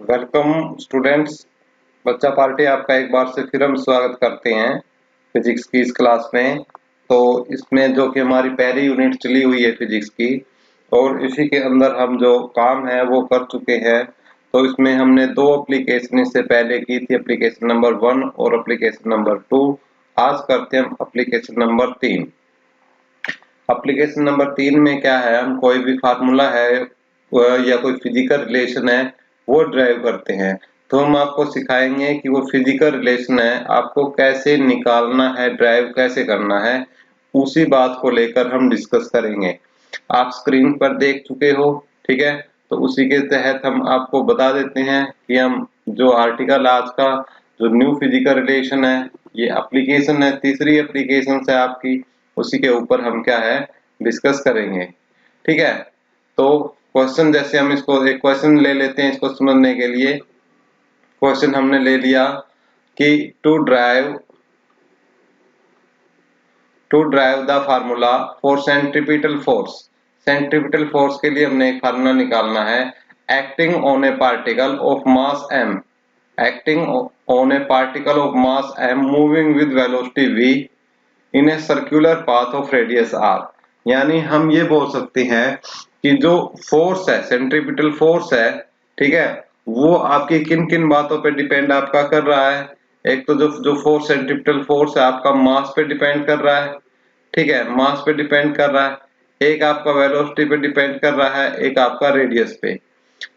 Welcome students. बच्चा party आपका एक बार से फिर हम स्वागत करते हैं फिजिक्स की इस क्लास में। तो इसमें जो कि हमारी पहली यूनिट चली हुई है फिजिक्स की, और इसी के अंदर हम जो काम है वो कर चुके हैं। तो इसमें हमने दो एप्लीकेशन इससे पहले की थी, एप्लीकेशन नंबर 1 और एप्लीकेशन नंबर 2। आज करते हैं हम एप्लीकेशन नंबर 3। एप्लीकेशन नंबर 3 में क्या है, हम कोई भी फार्मूला है या कोई फिजिकल रिलेशन है वो ड्राइव करते हैं। तो हम आपको सिखाएंगे कि वो फिजिकल रिलेशन है आपको कैसे निकालना है, ड्राइव कैसे करना है। उसी बात को लेकर हम डिस्कस करेंगे। आप स्क्रीन पर देख चुके हो, ठीक है। तो उसी के तहत हम आपको बता देते हैं कि हम जो आर्टिकल आज का जो न्यू फिजिकल रिलेशन है, ये एप्लीकेशन है, तीसरी एप्लीकेशन है आपकी, उसी के ऊपर हम क्या है डिस्कस करेंगे, ठीक है। तो क्वेश्चन जैसे हम इसको एक क्वेश्चन ले लेते हैं इसको समझने के लिए। क्वेश्चन हमने ले लिया कि to derive the formula for centripetal force. Centripetal force के लिए हमने एक फार्मूला निकालना है। Acting on a particle of mass m, acting on a particle of mass m moving with velocity v in a circular path of radius r। यानी हम ये बोल सकते हैं कि जो फोर्स है, सेंट्रीपिटल फोर्स है, ठीक है, वो आपकी किन किन बातों पे डिपेंड आपका कर रहा है। एक तो जो जो फोर्स सेंट्रीपिटल फोर्स है आपका मास पे डिपेंड कर रहा है, ठीक है, मास पे डिपेंड कर रहा है। एक आपका वेलोसिटी पे डिपेंड कर रहा है, एक आपका रेडियस पे,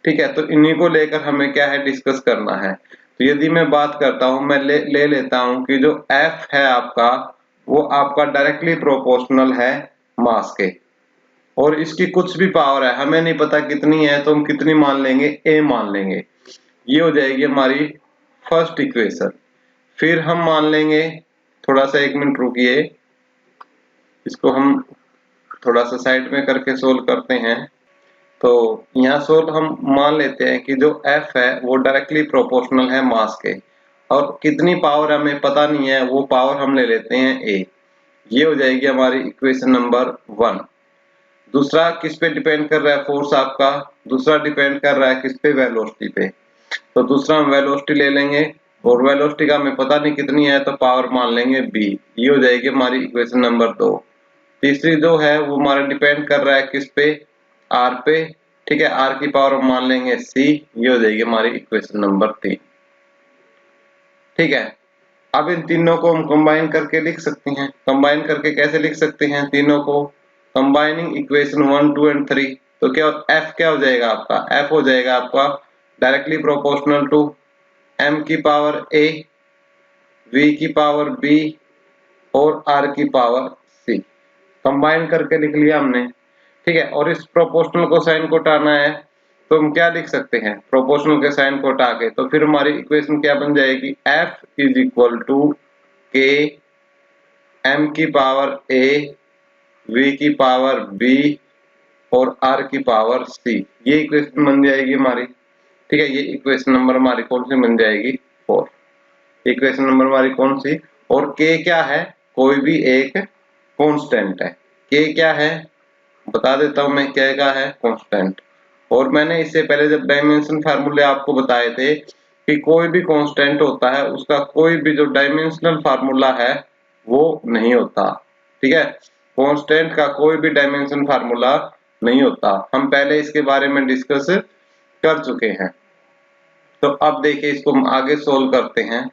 ठीक है। तो इन्हीं को लेकर हमें क्या है डिस्कस करना है। तो यदि मैं बात करता हूं, मैं ले लेता हूं कि जो F है आपका, वो आपका डायरेक्टली प्रोपोर्शनल है मास के, और इसकी कुछ भी पावर है, हमें नहीं पता कितनी है, तो हम कितनी मान लेंगे, a मान लेंगे। ये हो जाएगी हमारी फर्स्ट इक्वेशन। फिर हम मान लेंगे, थोड़ा सा एक मिनट रुकिए, इसको हम थोड़ा सा साइड में करके सोल्व करते हैं। तो यहाँ सोल्व हम मान लेते हैं कि जो F है वो डायरेक्टली प्रोपोर्शनल है मास के, और कितनी पावर हमें पता नहीं है, वो पावर हम ले लेते हैं a। ये हो जाएगी हमारी इक्वेशन नंबर 1। दूसरा किस पे डिपेंड कर रहा है फोर्स आपका, दूसरा डिपेंड कर रहा है किस पे, वेलोसिटी पे। तो दूसरा हम वेलोसिटी ले लेंगे, और वेलोसिटी का हमें पता नहीं कितनी है, तो पावर मान लेंगे b। ये हो जाएगी हमारी इक्वेशन नंबर 2। तीसरी जो है वो हमारा डिपेंड कर रहा है किस पे, r पे, ठीक है, r की पावर हम मान लेंगे c। ये हो जाएगी हमारी इक्वेशन नंबर 3, ठीक है। अब इन तीनों को हम कंबाइन करके लिख सकते हैं। कंबाइन करके कैसे लिख सकते हैं तीनों को, कंबाइनिंग इक्वेशन 1, 2 एंड 3। तो क्या F क्या हो जाएगा आपका, F हो जाएगा आपका डायरेक्टली प्रोपोर्शनल टू m की पावर a, v की पावर b और r की पावर c। कंबाइन करके लिख लिया हमने, ठीक है। और इस प्रोपोर्शनल को साइन को हटाना है, तो हम क्या लिख सकते हैं, प्रोपोर्शनल के साइन को हटा के, तो फिर हमारी इक्वेशन क्या बन जाएगी, F is equal to k m की पावर a, v की पावर b और r की पावर c। ये इक्वेशन बन जाएगी हमारी, ठीक है। ये इक्वेशन नंबर हमारी कौन सी बन जाएगी, 4। इक्वेशन नंबर हमारी कौन सी, और k क्या है, कोई भी एक कांस्टेंट है। k क्या है बता देता हूं मैं, क्या का है, कांस्टेंट। और मैंने इससे पहले जब डायमेंशन फार्मूले आपको बताए थे कि कोई भी कांस्टेंट होता है उसका कोई भी जो डायमेंशनल फार्मूला है वो नहीं होता, ठीक है। कांस्टेंट का कोई भी डायमेंशन फार्मूला नहीं होता, हम पहले इसके बारे में डिस्कस कर चुके हैं। तो अब देखिए इसको हम आगे सोल्व करते हैं,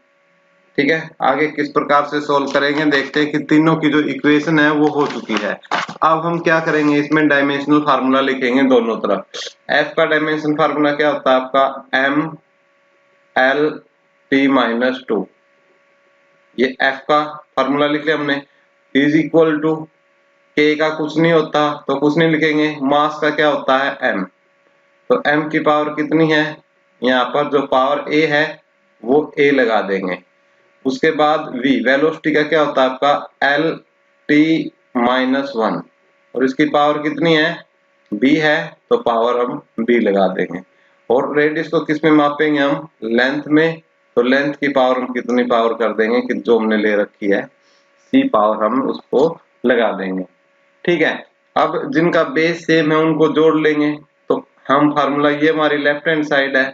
ठीक है। आगे किस प्रकार से सोल्व करेंगे देखते हैं कि तीनों की जो इक्वेशन है वो हो चुकी है। अब हम क्या करेंगे, इसमें डायमेंशनल फार्मूला लिखेंगे दोनों तरफ। F का डायमेंशन फार्मूला क्या होता है आपका, m l t माइनस 2। ये F का फार्मूला लिख लिया हमने, इज इक्वल टू k का कुछ नहीं होता तो कुछ नहीं लिखेंगे, मास का क्या होता है m, तो m की पावर कितनी है, यहाँ पर जो पावर a है वो a लगा देंगे। उसके बाद v, वेलोसिटी का क्या होता है आपका l t माइनस 1, और इसकी पावर कितनी है, b है, तो पावर हम b लगा देंगे। और रेडियस को किस में मापेंगे हम, लेंथ में, तो लेंथ की पावर हम कितनी पावर कर देंगे कि जो हमने ले रखी है c पावर हम उसको लगा देंगे, ठीक है। अब जिनका बेस सेम है उनको जोड़ लेंगे। तो हम फार्मूला, ये हमारी लेफ्ट हैंड साइड है,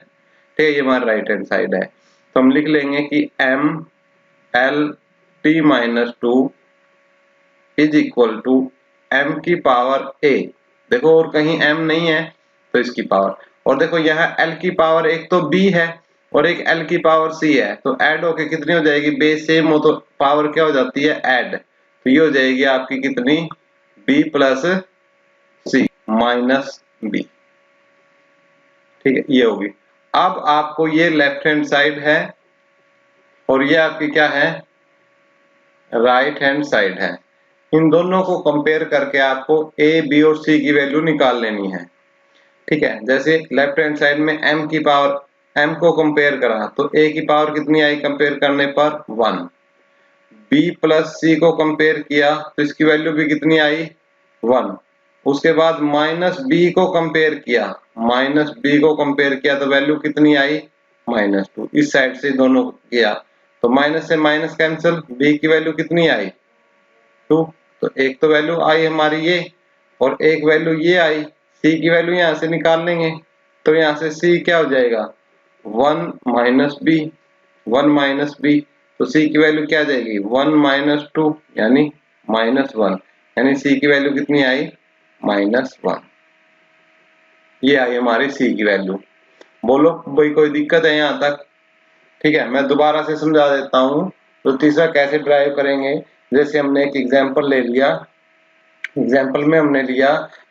ठीक है, ये हमारा राइट हैंड साइड है। तो हम लिख लेंगे कि M L T minus two is equal to M की पावर ए। देखो और कहीं एम नहीं है तो इसकी पावर, और देखो यहाँ एल की पावर एक तो बी है और एक एल की पावर सी है, तो ऐड होके कितनी हो जाएगी, बेस सेम हो तो पावर क्या हो जाती है, ऐड। तो ये हो जाएगी आपकी कितनी, बी प्लस सी माइनस बी। ठीक है, ये होगी। अब आपको ये लेफ्ट हैंड साइड है और ये आपकी क्या है, राइट हैंड साइड है। इन दोनों को कंपेयर करके आपको ए बी और सी की वैल्यू निकाल लेनी है। ठीक है, जैसे लेफ्ट हैंड साइड में m की पावर, m को कंपेयर करा तो a की पावर कितनी आई कंपेयर करने पर 1, b प्लस सी को कंपेयर किया तो इसकी वैल्यू भी कितनी आई 1। उसके बाद माइनस b को कंपेयर किया, माइनस b को कंपेयर किया तो वैल्यू कितनी आई -2। इस साइड से दोनों किया तो माइनस से माइनस कैंसिल, b की वैल्यू कितनी आई 2। तो एक तो वैल्यू आई हमारी ये और एक वैल्यू ये आई। c की वैल्यू यहां से निकाल लेंगे तो यहां से c क्या हो जाएगा 1 माइनस बी, 1 माइनस बी। तो c की वैल्यू क्या आ जाएगी 1 माइनस 2 यानी -1, यानी c की वैल्यू कितनी आई -1। ये आई हमारी c की वैल्यू। बोलो भाई कोई दिक्कत है यहाँ तक? ठीक है, मैं दोबारा से समझा देता हूँ। तो तीसरा कैसे ड्राइव करेंगे, जैसे हमने एक एग्जांपल ले लिया, एग्जांपल में हमने लिया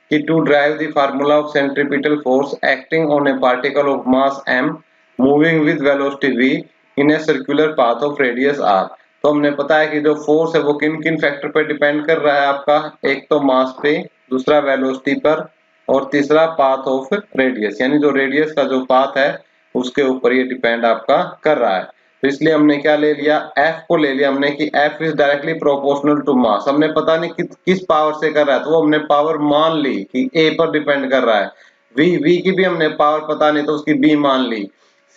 कि to derive the formula of centripetal force acting on a particle of mass m moving with velocity v in a circular path of radius r। तो हमने पता है कि जो फोर्स है वो किन किन फैक्टर पर डिपेंड कर रहा है आपका, एक तो मास पे, दूसरा वेलोसिटी पर और तीसरा पाथ ऑफ रेडियस, यानी जो रेडियस का जो पाथ है उसके ऊपर ये डिपेंड आपका कर रहा है। तो इसलिए हमने क्या ले लिया, F को ले लिया हमने कि F is directly proportional to mass. हमने पता नहीं किस पावर से कर रहा है तो वो हमने पावर मान ली कि A पर डिपेंड कर रहा है। V की भी हमने पावर पता नहीं तो उसकी B मान ली,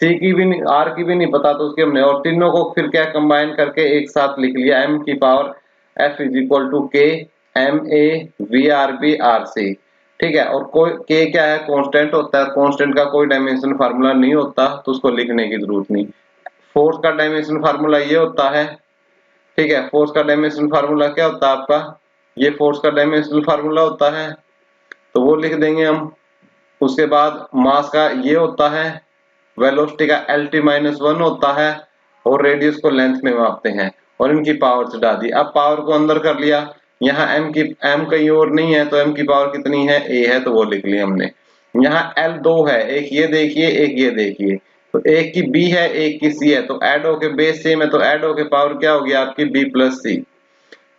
C की भी नहीं, R की भी नहीं पता तो उसकी हमने, और तीनों को फिर क्या कंबाइन करके एक साथ लिख लिया M की power F is equal to K MA VRB RC। ठीक है, और कोई K क्या है, कांस्टेंट होता है, कांस्टेंट का कोई डायमेंशन फार्मूला नहीं होता तो उसको लिखने की जरूरत नहीं। फोर्स का डायमेंशन फार्मूला ये होता है। ठीक है, फोर्स का डायमेंशन फार्मूला क्या होता है आपका, ये फोर्स का डायमेंशन फार्मूला होता है तो वो लिख देंगे हम। उसके बाद मास का ये होता है, वेलोसिटी का LT-1 होता है और रेडियस को लेंथ में मापते हैं और इनकी पावर चढ़ा दी। अब पावर को अंदर कर लिया, यहाँ m कहीं और नहीं है तो m की पावर कितनी है a है तो वो लिख लिया हमने। यहाँ L 2 है, एक ये देखिए एक ये देखिए, तो एक की b है एक की c है, तो ऐड होके बेस सेम है तो ऐड होके पावर क्या होगी आपकी b प्लस सी।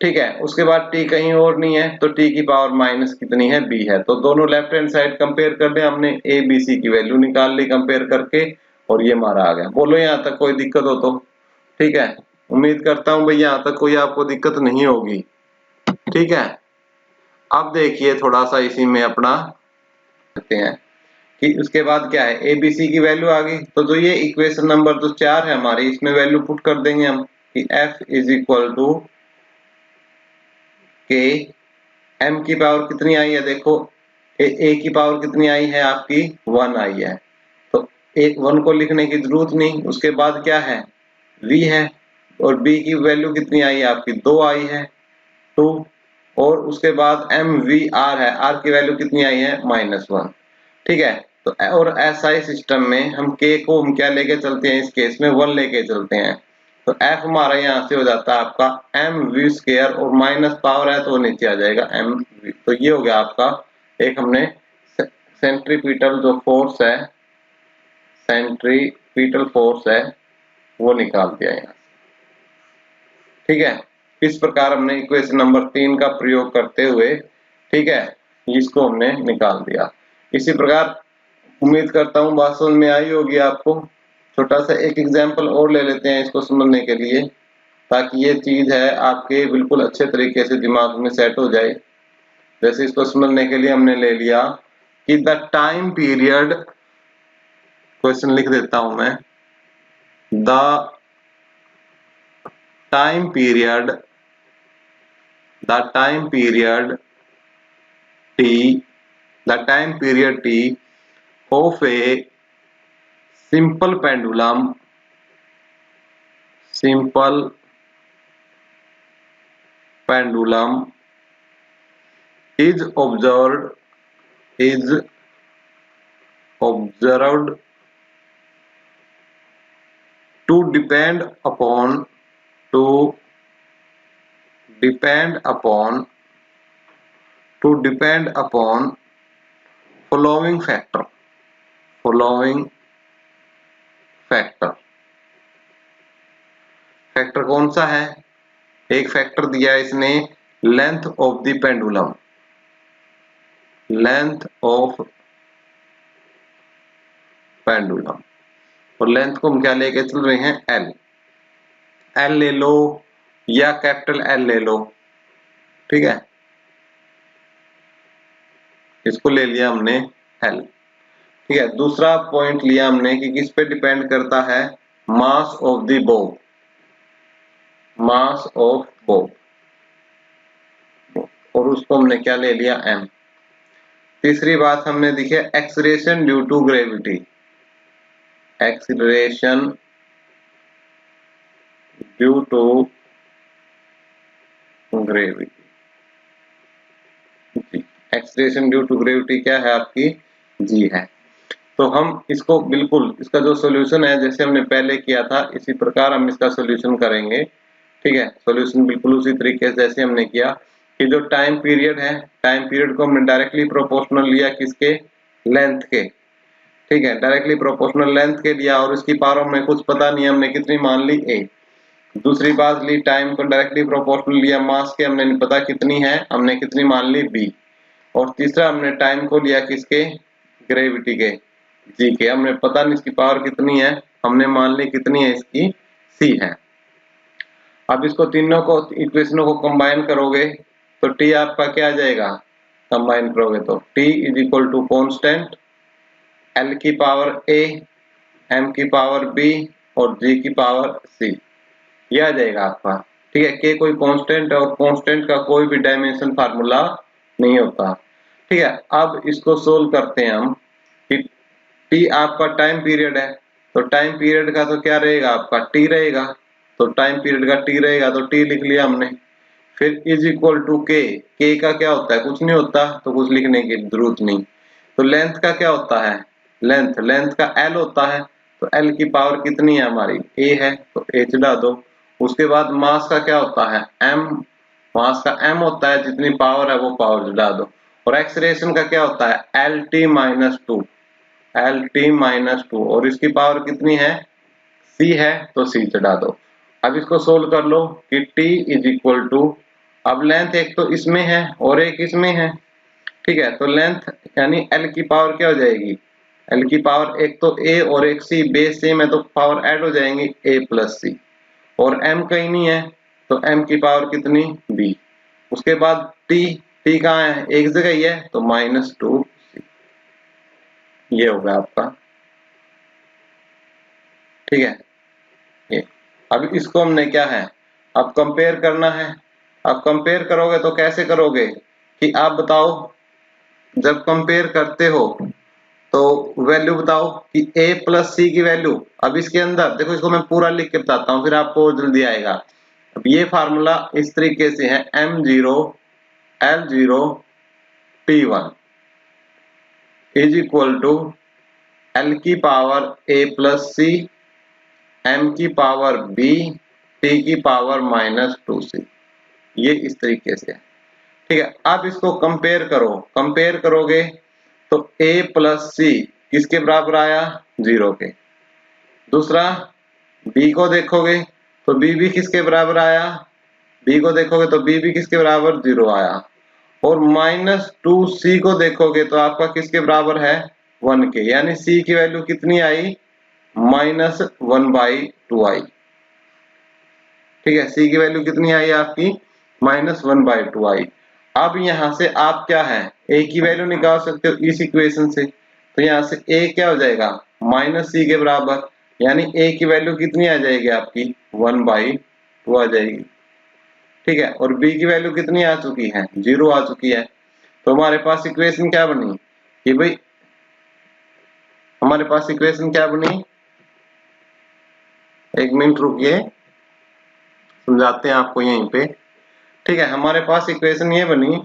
ठीक है, उसके बाद t कहीं और नहीं है तो t की पावर माइनस कितनी है b है। तो दोनों लेफ्ट हैंड साइड कंपेयर कर लिया हमने, a b c की वैल्यू निकाल ली कंपेयर करके और ये हमारा आ गया। बोलो यहाँ तक कोई दिक्कत हो तो? ठीक है, उम्मीद करता हूँ भाई यहाँ तक कोई आपको दिक्कत नहीं होगी। ठीक है, अब देखिए थोड़ा सा इसी में अपना करते हैं कि उसके बाद क्या है, ए बी सी की वैल्यू आ गई तो जो ये इक्वेशन नंबर जो 4 है हमारी इसमें वैल्यू पुट कर देंगे हम कि F इज इक्वल टू के m की पावर कितनी आई है, देखो a की पावर कितनी आई है आपकी 1 आई है तो एक 1 को लिखने की जरूरत नहीं। उसके बाद क्या है v है और b की वैल्यू कितनी आई है आपकी 2 आई है 2, और उसके बाद mvr है, r की वैल्यू कितनी आई है -1। ठीक है, तो और SI सिस्टम में हम k को हम क्या लेके चलते हैं, इस केस में 1 लेके चलते हैं तो F हमारा यहाँ से हो जाता है आपका mv² और माइनस पावर है तो वो नीचे आ जाएगा mv। तो ये हो गया आपका एक हमने सेंट्रीपिटल जो फोर्स है, सेंट्रीपिटल फोर्स है वो निकाल दिया यहाँ। ठीक है, इस प्रकार हमने इक्वेशन नंबर 3 का प्रयोग करते हुए, ठीक है, इसको हमने निकाल दिया। इसी प्रकार उम्मीद करता हूँ बात समझ में आई होगी आपको। छोटा सा एक एग्जांपल और ले लेते हैं इसको समझने के लिए ताकि ये चीज है आपके बिल्कुल अच्छे तरीके से दिमाग में सेट हो जाए। जैसे इसको समझने के लिए हमने ले लिया कि द टाइम पीरियड, क्वेश्चन लिख देता हूं मैं, the time period T, the time period T of A simple pendulum is observed to depend upon following factor factor कौन सा है? एक फैक्टर दिया है इसने लेंथ ऑफ द पेंडुलम, और लेंथ को हम क्या लेके चल रहे हैं? एल ले लो या कैपिटल एल ले लो, ठीक है, इसको ले लिया हमने एल, ठीक है। दूसरा पॉइंट लिया हमने कि किस पे डिपेंड करता है? मास ऑफ द बॉब, और उसको हमने क्या ले लिया? एम। तीसरी बात हमने देखी acceleration due to gravity, acceleration due to gravity क्या है आपकी? जी है। तो हम इसको बिल्कुल इसका जो सॉल्यूशन है जैसे हमने पहले किया था इसी प्रकार हम इसका सॉल्यूशन करेंगे, ठीक है। सॉल्यूशन बिल्कुल उसी तरीके से जैसे हमने किया कि जो टाइम पीरियड है, टाइम पीरियड को हमने डायरेक्टली प्रोपोर्शनल लिया किसके? लेंथ के, ठीक है, डायरेक्टली प्रोपोर्शनल लेंथ के लिया और इसकी पावर हमें कुछ पता नहीं, हमने कितनी मान ली? ए। दूसरी बात ली टाइम को डायरेक्टली प्रोपोर्शनल लिया मास के, हमने नहीं पता कितनी है, हमने कितनी मान ली? बी। और तीसरा हमने टाइम को लिया किसके? ग्रेविटी के, जी के, हमने पता नहीं इसकी पावर कितनी है, हमने मान ली कितनी है? इसकी सी है। अब इसको तीनों को इक्वेशनों को कंबाइन करोगे तो टी आपका क्या आ जाएगा? कंबाइन करोगे तो T is equal to constant L की पावर ए, एम की पावर बी और जी की पावर सी, ये आ जाएगा आपका, ठीक है। के कोई कांस्टेंट है और कांस्टेंट का कोई भी डायमेंशन फार्मूला नहीं होता, ठीक है। अब इसको सोल्व करते हैं हम कि टी आपका टाइम पीरियड है तो टाइम पीरियड का तो क्या रहेगा आपका? टी रहेगा, तो टाइम पीरियड का टी रहेगा तो टी लिख लिया हमने। फिर इज इक्वल टू के का क्या होता है? कुछ नहीं होता, तो कुछ लिखने की जरूरत नहीं। तो लेंथ का क्या होता है? लेंथ का एल होता है, तो एल की पावर कितनी है हमारी? ए है, तो ए चढ़ा दो। उसके बाद मास का क्या होता है? एम, मास का एम होता है, जितनी पावर है वो पावर चढ़ा दो। और एक्सीलरेशन का क्या होता है? एल टी माइनस टू, और इसकी पावर कितनी है? सी है, तो सी चढ़ा दो। अब इसको सोल्व कर लो कि टी इज इक्वल टू, अब लेंथ एक तो इसमें है और एक इसमें है, ठीक है। तो लेंथ यानी एल की पावर क्या हो जाएगी? एल की पावर एक तो ए और एक सी, बेस सेम है तो पावर ऐड हो जाएंगी ए प्लस सी, और m कहीं नहीं है तो m की पावर कितनी? b। उसके बाद t कहाँ है? एक जगह ही है तो -2c, ये होगा आपका, ठीक है। ये अब इसको हमने क्या है? अब कंपेयर करना है। अब कंपेयर करोगे तो कैसे करोगे कि आप बताओ, जब कंपेयर करते हो तो वैल्यू बताओ कि a प्लस सी की वैल्यू, अब इसके अंदर देखो, इसको मैं पूरा लिख के बताता हूँ फिर आपको जल्दी आएगा। अब ये फार्मूला इस तरीके से है m0 l0 t1 is equal to l की power a plus C, m की पावर b, t की पावर -2c, ये इस तरीके से है, ठीक है। अब इसको कंपेयर करो, कंपेयर करोगे तो a प्लस सी किसके बराबर आया? 0 के। दूसरा b को देखोगे तो b भी किसके बराबर आया? b को देखोगे तो b भी किसके बराबर? 0 आया। और -2c को देखोगे तो आपका किसके बराबर है? 1 के, यानी c की वैल्यू कितनी आई? -1/2 आई, ठीक है। c की वैल्यू कितनी आई आपकी? -1/2 आई। अब यहां से आप क्या है? a की वैल्यू निकाल सकते हो इस इक्वेशन से, तो यहां से a क्या हो जाएगा? -c के बराबर, यानी a की वैल्यू कितनी आ जाएगी आपकी? 1/2 आ जाएगी, ठीक है। और b की वैल्यू कितनी आ चुकी है? 0 आ चुकी है। तो हमारे पास इक्वेशन क्या बनी कि भाई, हमारे पास इक्वेशन क्या बनी एक मिनट रुकिए, समझाते हैं आपको यहीं पे। ठीक है, हमारे पास इक्वेशन ये बनी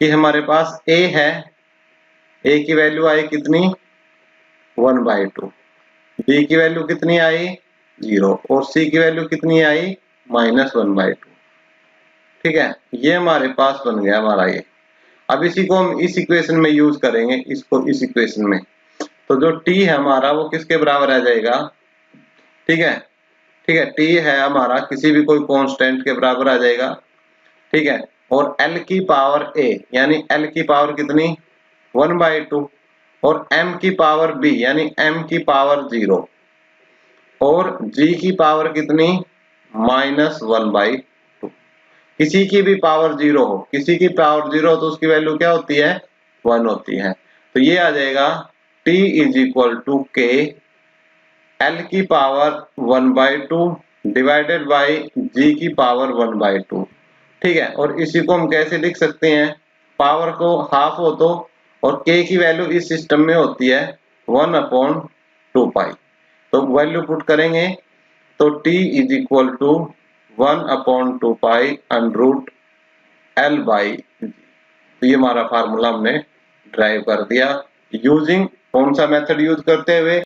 कि हमारे पास a है, a की वैल्यू आई कितनी 1/2, b की वैल्यू कितनी आई 0 और c की वैल्यू कितनी आई -1/2। ठीक है, ये हमारे पास बन गया हमारा ये। अब इसी को हम इस इक्वेशन में यूज करेंगे, इसको इस इक्वेशन में, तो जो t है हमारा वो किसके बराबर आ जाएगा। ठीक है, ठीक है, t है हमारा किसी भी कोई कांस्टेंट के बराबर आ जाएगा। ठीक है, और l की पावर a यानी l की पावर कितनी 1/2 और m की पावर b यानी m की पावर 0 और g की पावर कितनी -1/2। किसी की भी पावर 0 हो, किसी की पावर 0 हो तो उसकी वैल्यू क्या होती है 1 होती है। तो ये आ जाएगा t = k l की पावर 1/2 डिवाइडेड बाई g की पावर 1/2। ठीक है, और इसी को हम कैसे लिख सकते हैं, पावर को हाफ हो तो, और k की वैल्यू इस सिस्टम में होती है 1/2 तो वैल्यू पुट करेंगे तो t = 1/2 √L/G। तो ये हमारा फार्मूला हमने ड्राइव कर दिया यूजिंग कौन सा मेथड यूज करते हुए